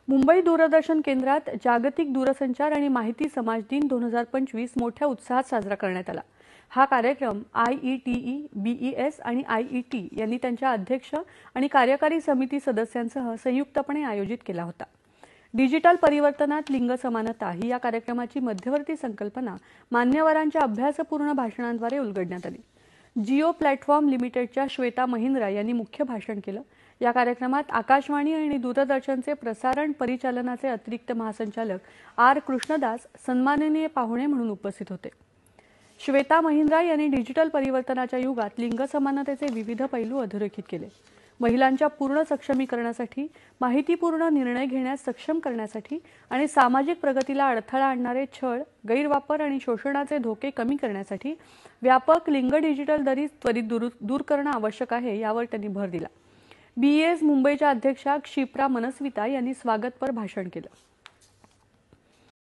मुंबई दूरदर्शन केंद्रात जागतिक दूरसंचार आणि माहिती समाज दिन 2025 मोठ्या उत्साहात साजरा करण्यात आला। हा कार्यक्रम IETE, BES आणि IET यांनी त्यांच्या अध्यक्ष आणि कार्यकारी समिती सदस्यांसह संयुक्तपणे आयोजित केला होता। डिजिटल परिवर्तनात लिंग समानता ही या कार्यक्रमाची मध्यवर्ती संकल्पना मान्यवरांच्या अभ्यासपूर्ण भाषणांद्वारे उलगडण्यात आली। जिओ प्लॅटफॉर्म लिमिटेडच्या श्वेता महिंद्रा यांनी मुख्य भाषण केलं। या कार्यक्रमात आकाशवाणी आणि दूरदर्शनचे प्रसारण परिचालनाचे अतिरिक्त महासंचालक आर कृष्णदास सन्माननीय पाहुणे म्हणून उपस्थित होते। श्वेता महिंद्रा यांनी डिजिटल परिवर्तनाच्या युगात लिंग समानतेचे विविध पैलू अधोरेखित केले। महिलांच्या पूर्ण सक्षमीकरणासाठी, माहितीपूर्ण निर्णय घेण्यास सक्षम करण्यासाठी आणि सामाजिक प्रगतीला अडथळा आणणारे छळ, गैरवापर आणि शोषणाचे धोके कमी करण्यासाठी व्यापक लिंग डिजिटल दरी त्वरित दूर करणं आवश्यक आहे यावर त्यांनी भर दिला। BES मुंबईच्या अध्यक्षा क्षिप्रा मनस्विता यांनी स्वागतपर भाषण केलं।